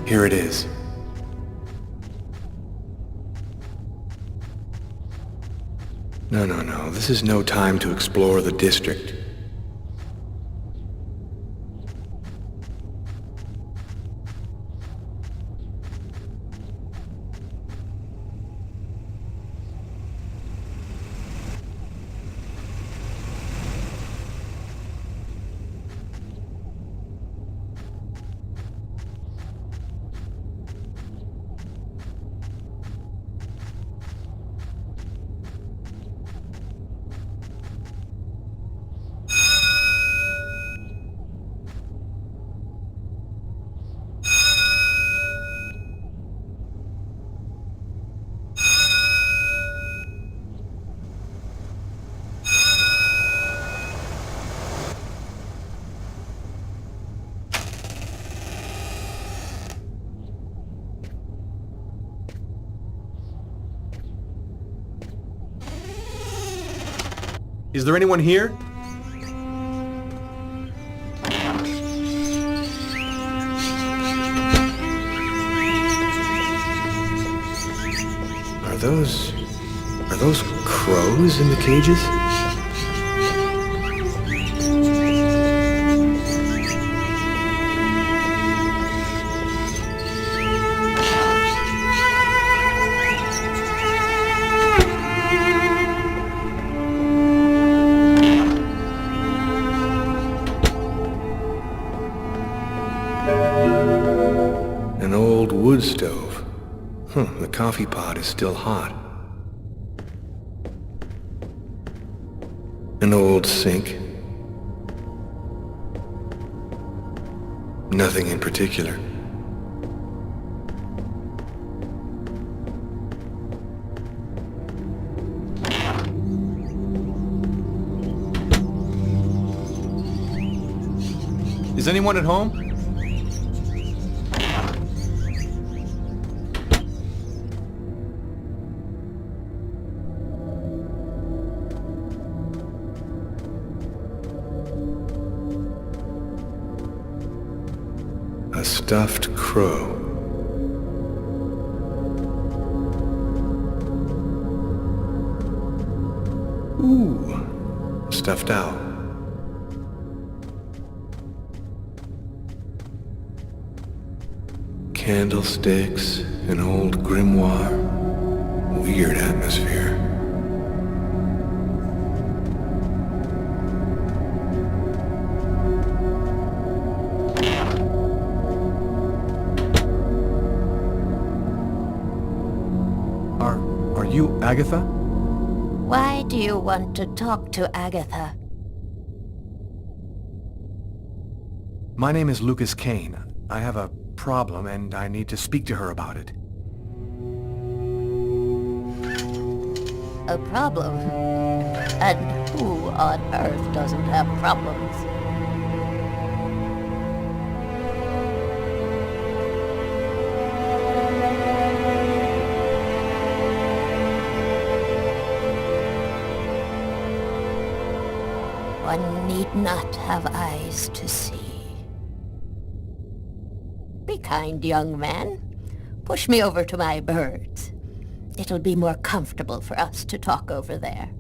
Here it is. No. This is no time to explore the district. Is there anyone here? Are those crows in the cages? An old wood stove. The coffee pot is still hot. An old sink. Nothing in particular. Is anyone at home? A stuffed crow. Ooh, stuffed owl. Candlesticks, an old grimoire. Weird atmosphere. Are you Agatha? Why do you want to talk to Agatha? My name is Lucas Kane. I have a problem and I need to speak to her about it. A problem? And who on earth doesn't have problems? One need not have eyes to see. Be kind, young man. Push me over to my birds. It'll be more comfortable for us to talk over there.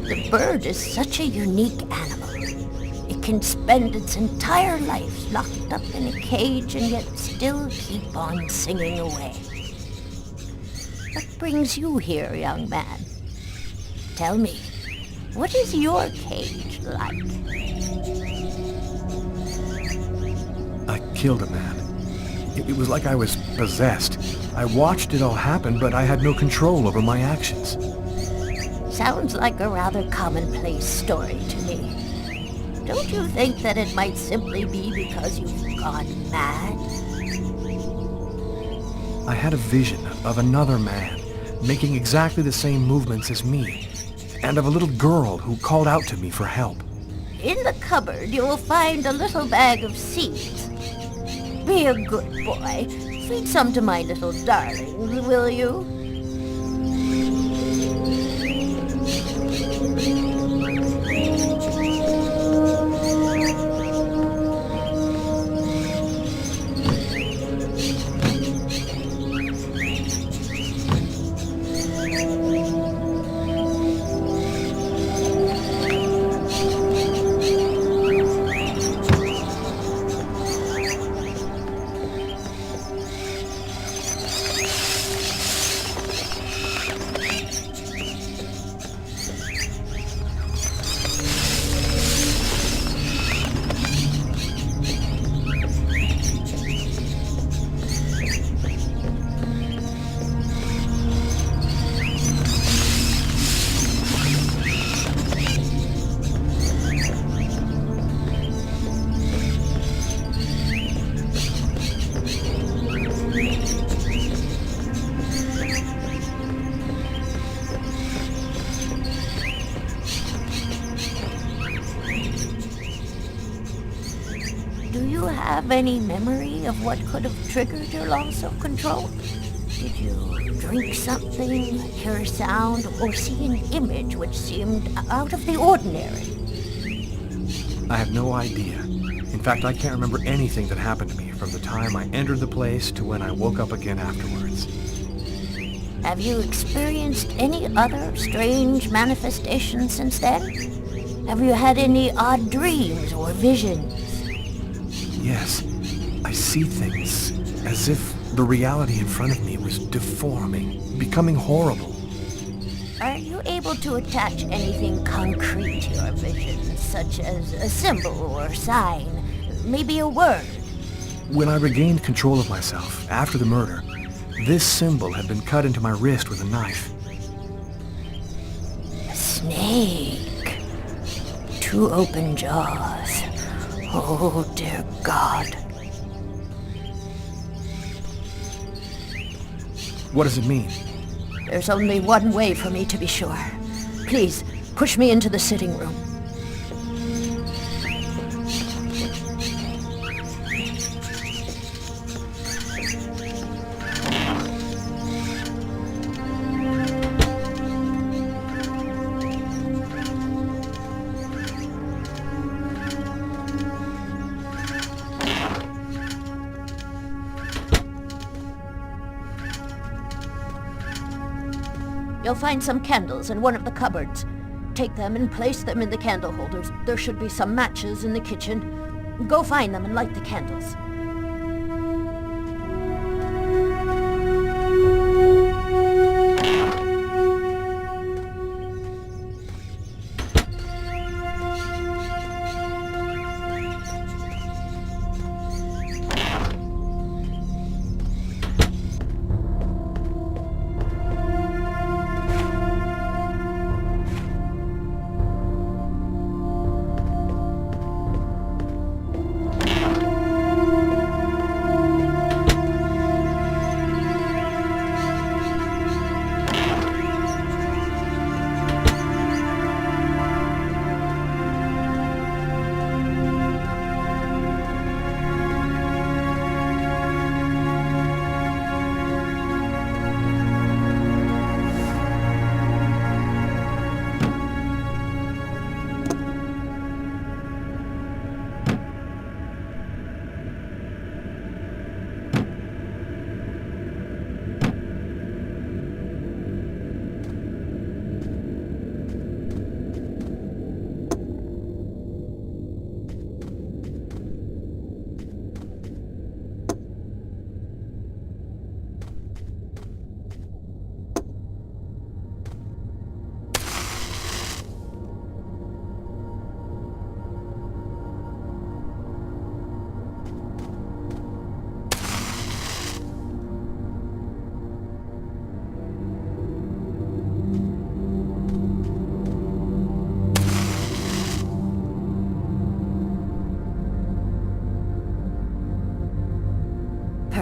The bird is such a unique animal. It can spend its entire life locked up in a cage and yet still keep on singing away. What brings you here, young man? Tell me, what is your cage like? I killed a man. It was like I was possessed. I watched it all happen, but I had no control over my actions. Sounds like a rather commonplace story to me. Don't you think that it might simply be because you've gone mad? I had a vision of another man, making exactly the same movements as me, and of a little girl who called out to me for help. In the cupboard, you will find a little bag of seeds. Be a good boy. Feed some to my little darlings, will you? Do you have any memory of what could have triggered your loss of control? Did you drink something, hear a sound, or see an image which seemed out of the ordinary? I have no idea. In fact, I can't remember anything that happened to me from the time I entered the place to when I woke up again afterwards. Have you experienced any other strange manifestations since then? Have you had any odd dreams or visions? Yes, I see things as if the reality in front of me was deforming, becoming horrible. Are you able to attach anything concrete to your visions, such as a symbol or sign, maybe a word? When I regained control of myself after the murder, this symbol had been cut into my wrist with a knife. A snake. Two open jaws. Oh, dear God. What does it mean? There's only one way for me to be sure. Please, push me into the sitting room. You'll find some candles in one of the cupboards. Take them and place them in the candle holders. There should be some matches in the kitchen. Go find them and light the candles.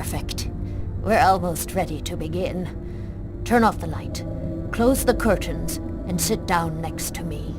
Perfect. We're almost ready to begin. Turn off the light, close the curtains, and sit down next to me.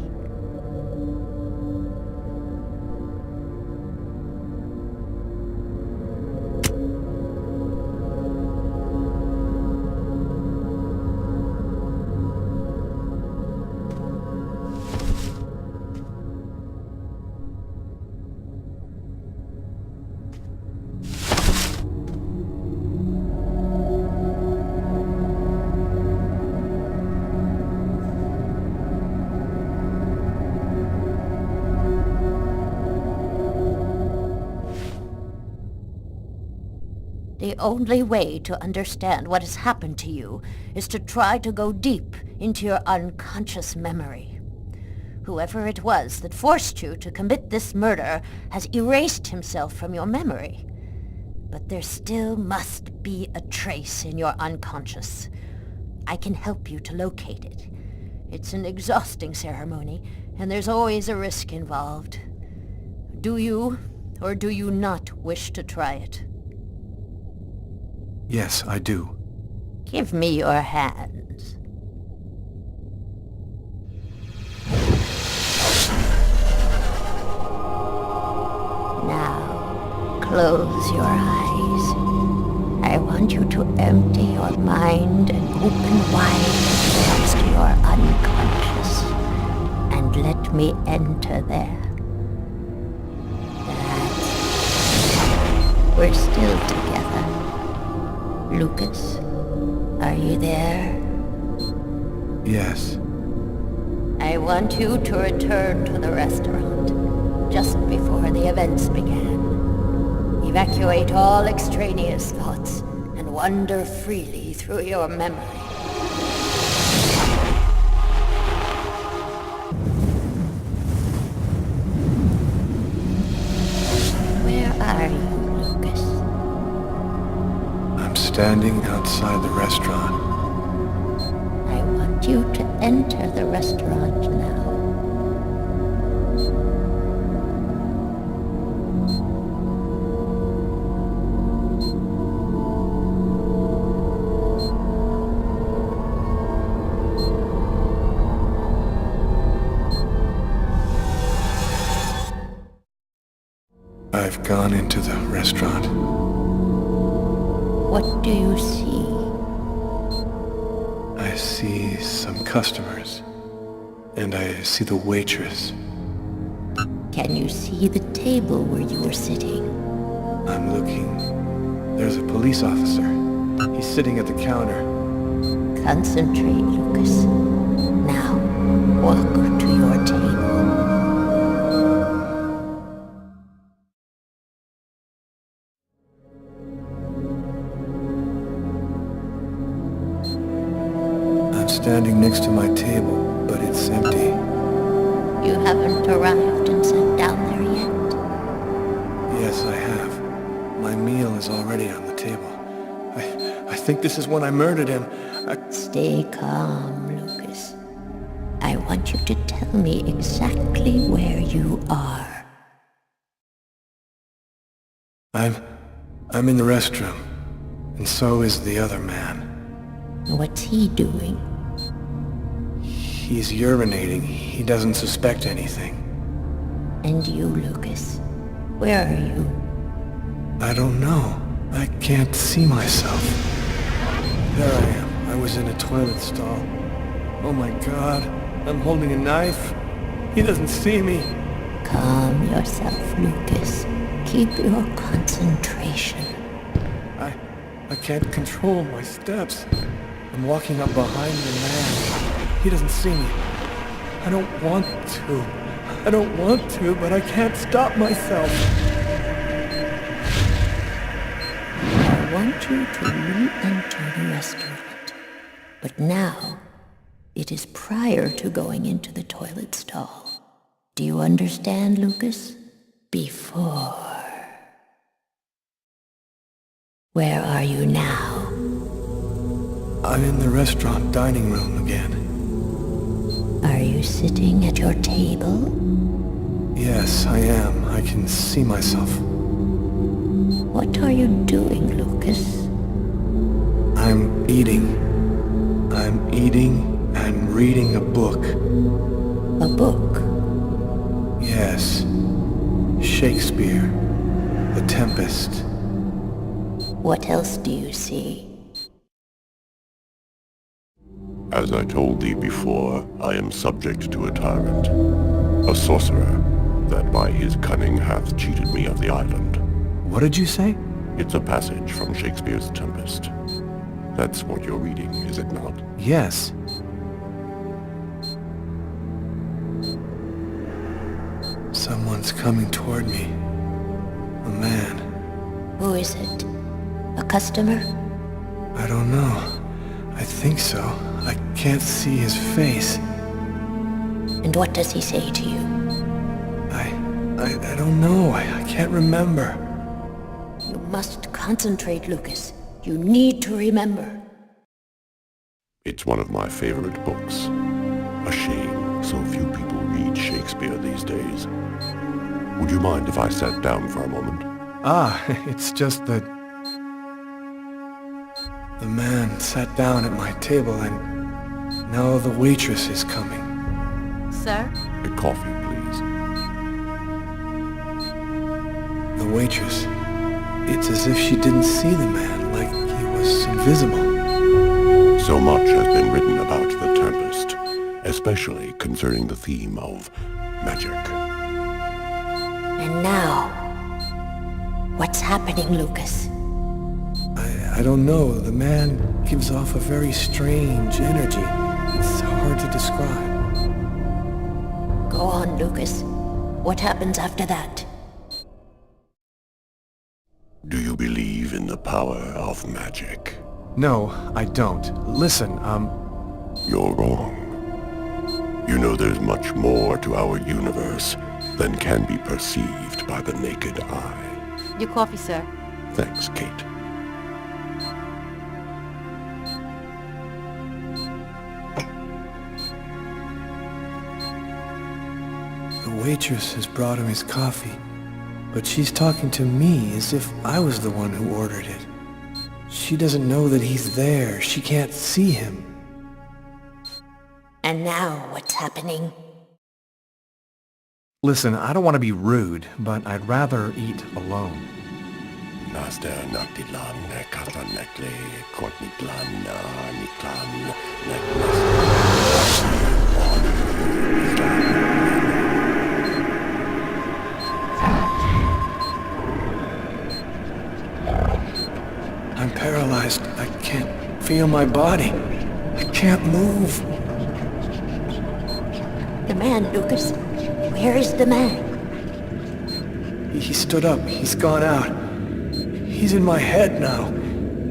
The only way to understand what has happened to you is to try to go deep into your unconscious memory. Whoever it was that forced you to commit this murder has erased himself from your memory. But there still must be a trace in your unconscious. I can help you to locate it. It's an exhausting ceremony, and there's always a risk involved. Do you, or do you not wish to try it? Yes, I do. Give me your hands. Now, close your eyes. I want you to empty your mind and open wide the doors to your unconscious. And let me enter there. That's... We're still together. Lucas, are you there? Yes. I want you to return to the restaurant just before the events began. Evacuate all extraneous thoughts and wander freely through your memory. Where are you, Lucas? I'm standing outside the restaurant. I want you to enter the restaurant now. I've gone into the restaurant. What do you see? I see some customers, and I see the waitress. Can you see the table where you were sitting? I'm looking. There's a police officer. He's sitting at the counter. Concentrate, Lucas. Now, walk to your table. I'm standing next to my table, but it's empty. You haven't arrived and sat down there yet? Yes, I have. My meal is already on the table. I think this is when I murdered him. Stay calm, Lucas. I want you to tell me exactly where you are. I'm in the restroom, and so is the other man. What's he doing? He's urinating. He doesn't suspect anything. And you, Lucas, where are you? I don't know. I can't see myself. There I am. I was in a toilet stall. Oh my God. I'm holding a knife. He doesn't see me. Calm yourself, Lucas. Keep your concentration. I can't control my steps. I'm walking up behind the man. He doesn't see me. I don't want to, but I can't stop myself. I want you to re-enter the restaurant. But now, it is prior to going into the toilet stall. Do you understand, Lucas? Before. Where are you now? I'm in the restaurant dining room again. Are you sitting at your table? Yes, I am. I can see myself. What are you doing, Lucas? I'm eating. I'm eating and reading a book. A book? Yes. Shakespeare. The Tempest. What else do you see? As I told thee before, I am subject to a tyrant, a sorcerer, that by his cunning hath cheated me of the island. What did you say? It's a passage from Shakespeare's Tempest. That's what you're reading, is it not? Yes. Someone's coming toward me. A man. Who is it? A customer? I don't know. I think so. I can't see his face. And what does he say to you? I don't know. I can't remember. You must concentrate, Lucas. You need to remember. It's one of my favorite books. A shame so few people read Shakespeare these days. Would you mind if I sat down for a moment? It's just that... The man sat down at my table and now the waitress is coming. Sir? A coffee, please. The waitress. It's as if she didn't see the man, like he was invisible. So much has been written about the Tempest, especially concerning the theme of magic. And now, what's happening, Lucas? I don't know. The man gives off a very strange energy. It's hard to describe. Go on, Lucas. What happens after that? Do you believe in the power of magic? No, I don't. Listen, You're wrong. You know there's much more to our universe than can be perceived by the naked eye. Your coffee, sir. Thanks, Kate. The waitress has brought him his coffee, but she's talking to me as if I was the one who ordered it. She doesn't know that he's there. She can't see him. And now, what's happening? Listen, I don't want to be rude, but I'd rather eat alone. Naster Naktilan, Katanekle, Kortniklan, Niklan, I'm paralyzed. I can't feel my body. I can't move. The man, Lucas. Where is the man? He stood up. He's gone out. He's in my head now.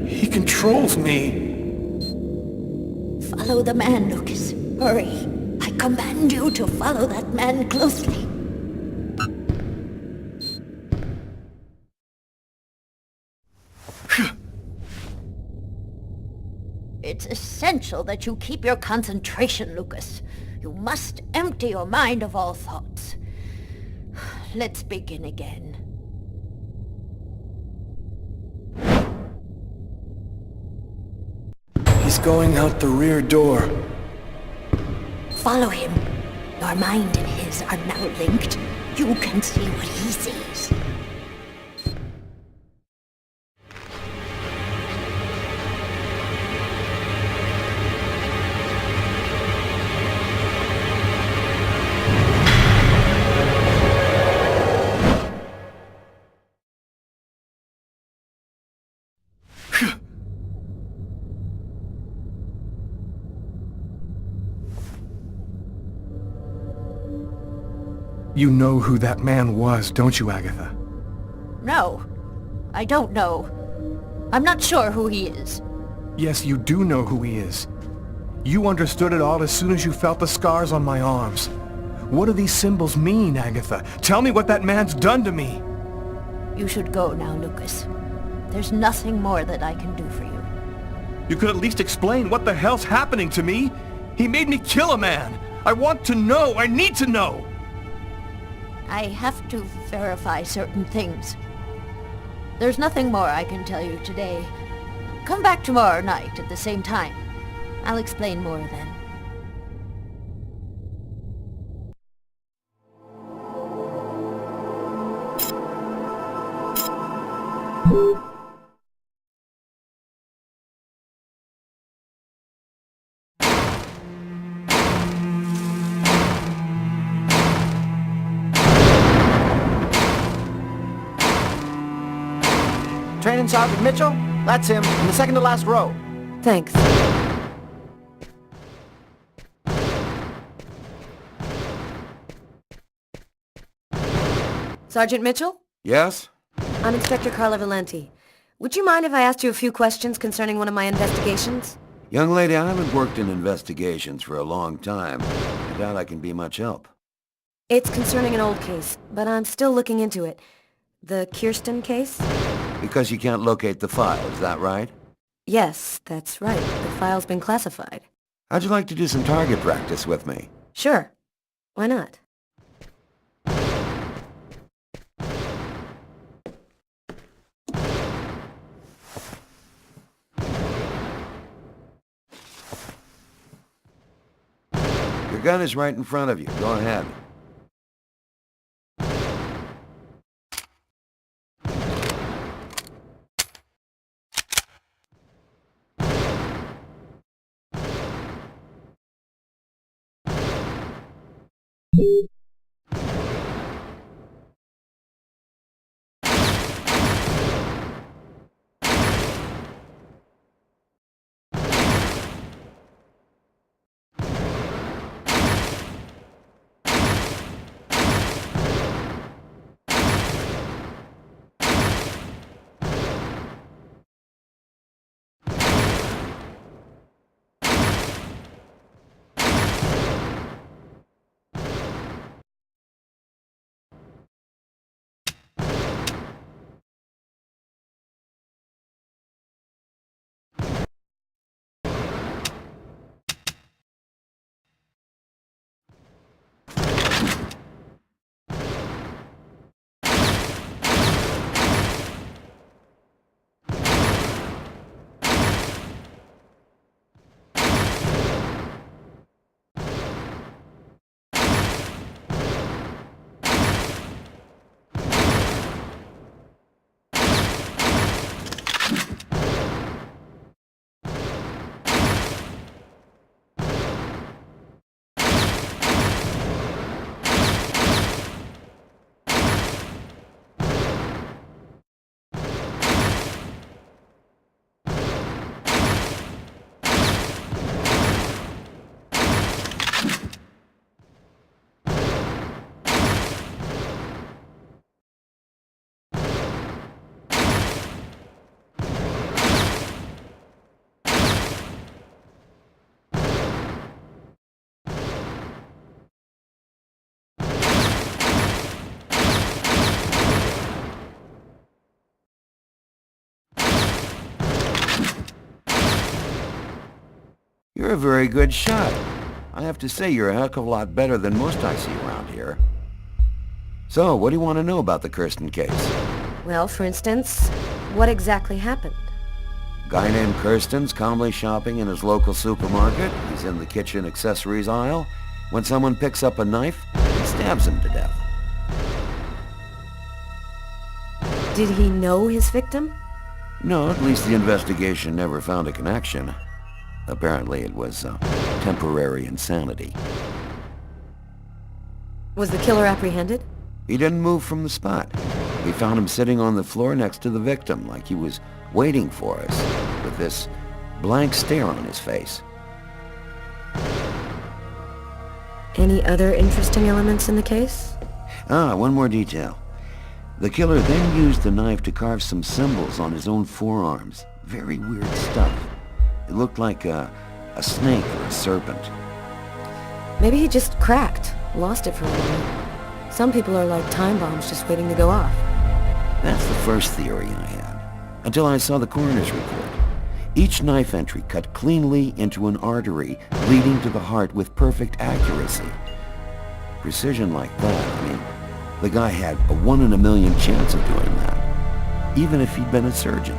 He controls me. Follow the man, Lucas. Hurry. I command you to follow that man closely. It's essential that you keep your concentration, Lucas. You must empty your mind of all thoughts. Let's begin again. He's going out the rear door. Follow him. Your mind and his are now linked. You can see what he sees. You know who that man was, don't you, Agatha? No, I don't know. I'm not sure who he is. Yes, you do know who he is. You understood it all as soon as you felt the scars on my arms. What do these symbols mean, Agatha? Tell me what that man's done to me! You should go now, Lucas. There's nothing more that I can do for you. You could at least explain what the hell's happening to me! He made me kill a man! I want to know! I need to know! I have to verify certain things. There's nothing more I can tell you today. Come back tomorrow night at the same time. I'll explain more then. Training Sergeant Mitchell? That's him, in the second to last row. Thanks. Sergeant Mitchell? Yes? I'm Inspector Carla Valenti. Would you mind if I asked you a few questions concerning one of my investigations? Young lady, I haven't worked in investigations for a long time. I doubt I can be much help. It's concerning an old case, but I'm still looking into it. The Kirsten case? Because you can't locate the file, is that right? Yes, that's right. The file's been classified. How'd you like to do some target practice with me? Sure. Why not? Your gun is right in front of you. Go ahead. You're a very good shot. I have to say you're a heck of a lot better than most I see around here. So, what do you want to know about the Kirsten case? Well, for instance, what exactly happened? Guy named Kirsten's calmly shopping in his local supermarket. He's in the kitchen accessories aisle when someone picks up a knife and stabs him to death. Did he know his victim? No, at least the investigation never found a connection. Apparently it was temporary insanity. Was the killer apprehended? He didn't move from the spot. We found him sitting on the floor next to the victim, like he was waiting for us, with this blank stare on his face. Any other interesting elements in the case? One more detail. The killer then used the knife to carve some symbols on his own forearms. Very weird stuff. It looked like a snake or a serpent. Maybe he just cracked, lost it for a moment. Some people are like time bombs just waiting to go off. That's the first theory I had, until I saw the coroner's report. Each knife entry cut cleanly into an artery, leading to the heart with perfect accuracy. Precision like that, I mean, the guy had a 1 in a million chance of doing that. even if he'd been a surgeon.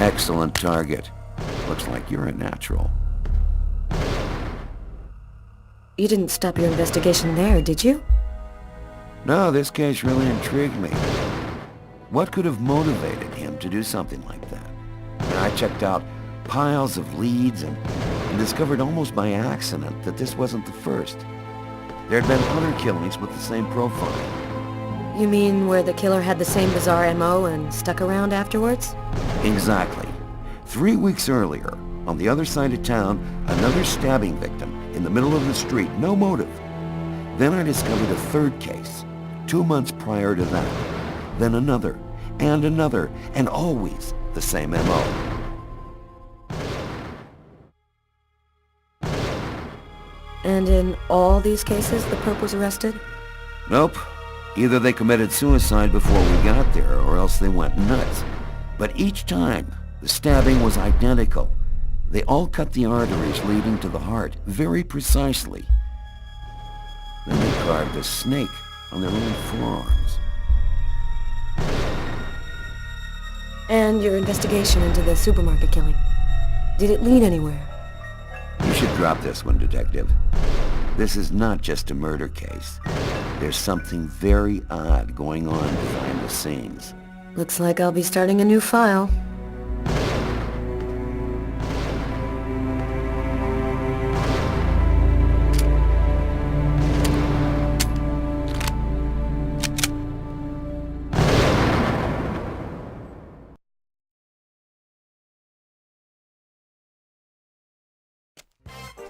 Excellent target. Looks like you're a natural. You didn't stop your investigation there, did you? No, this case really intrigued me. What could have motivated him to do something like that? I checked out piles of leads and discovered almost by accident that this wasn't the first. There had been other killings with the same profile. You mean where the killer had the same bizarre MO and stuck around afterwards? Exactly. 3 weeks earlier, on the other side of town, another stabbing victim in the middle of the street, no motive. Then I discovered a third case, 2 months prior to that. Then another, and always the same MO. And in all these cases, the perp was arrested? Nope. Either they committed suicide before we got there, or else they went nuts. But each time, the stabbing was identical. They all cut the arteries leading to the heart, very precisely. Then they carved a snake on their own forearms. And your investigation into the supermarket killing. Did it lead anywhere? You should drop this one, Detective. This is not just a murder case. There's something very odd going on behind the scenes. Looks like I'll be starting a new file.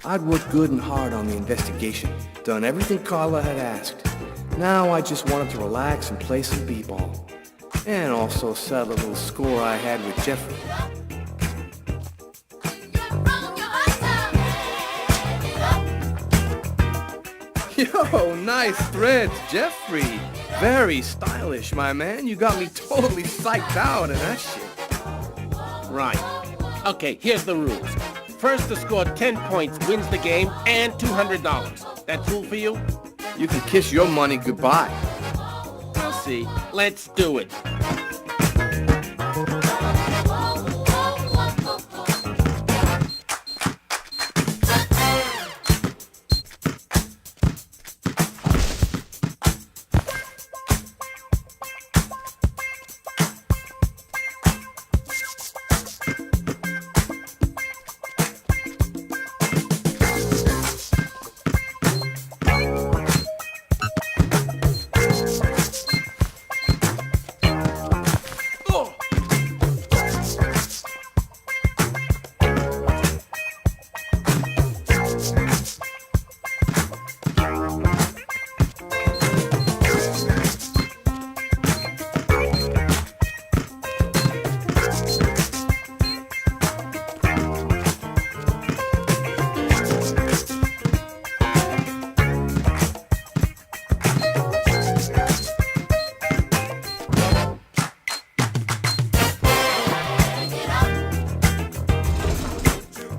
I'd worked good and hard on the investigation, done everything Carla had asked. Now I just wanted to relax and play some b-ball. And also settle a little score I had with Jeffrey. Yo, nice threads, Jeffrey. Very stylish, my man. You got me totally psyched out of that shit. Right. Okay, here's the rules. First to score 10 points wins the game and $200. That cool for you? You can kiss your money goodbye. We'll see. Let's do it.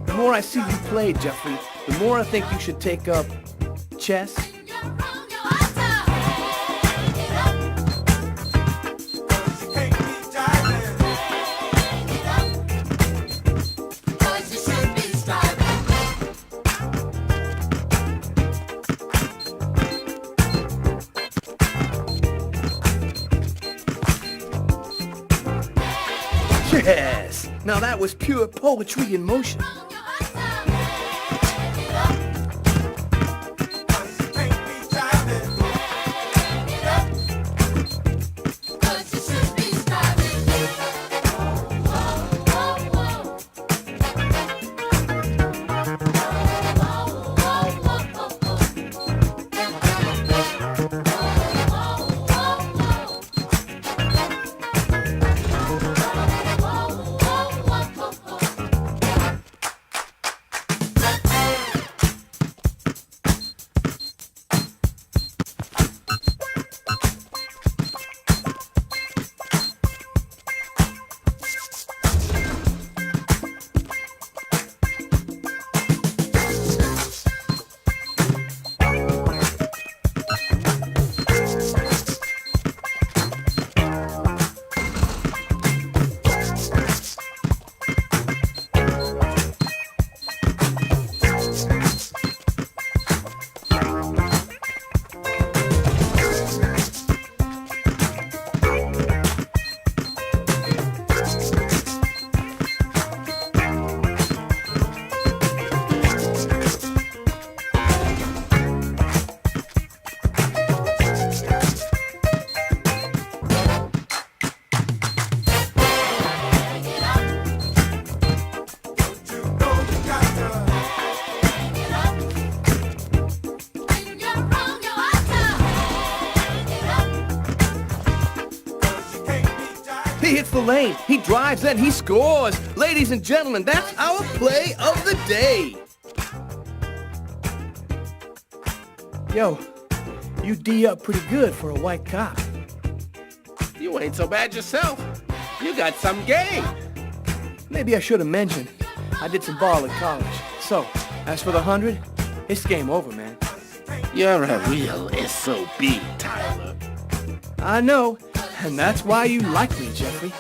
The more I see you play, Jeffrey, the more I think you should take up chess. Yes! Now that was pure poetry in motion. He hits the lane, he drives, and he scores. Ladies and gentlemen, that's our play of the day. Yo, you D up pretty good for a white cop. You ain't so bad yourself. You got some game. Maybe I should have mentioned I did some ball at college. So, as for the 100, it's game over, man. You're a real SOB, Tyler. I know, and that's why you like me, Jeffrey.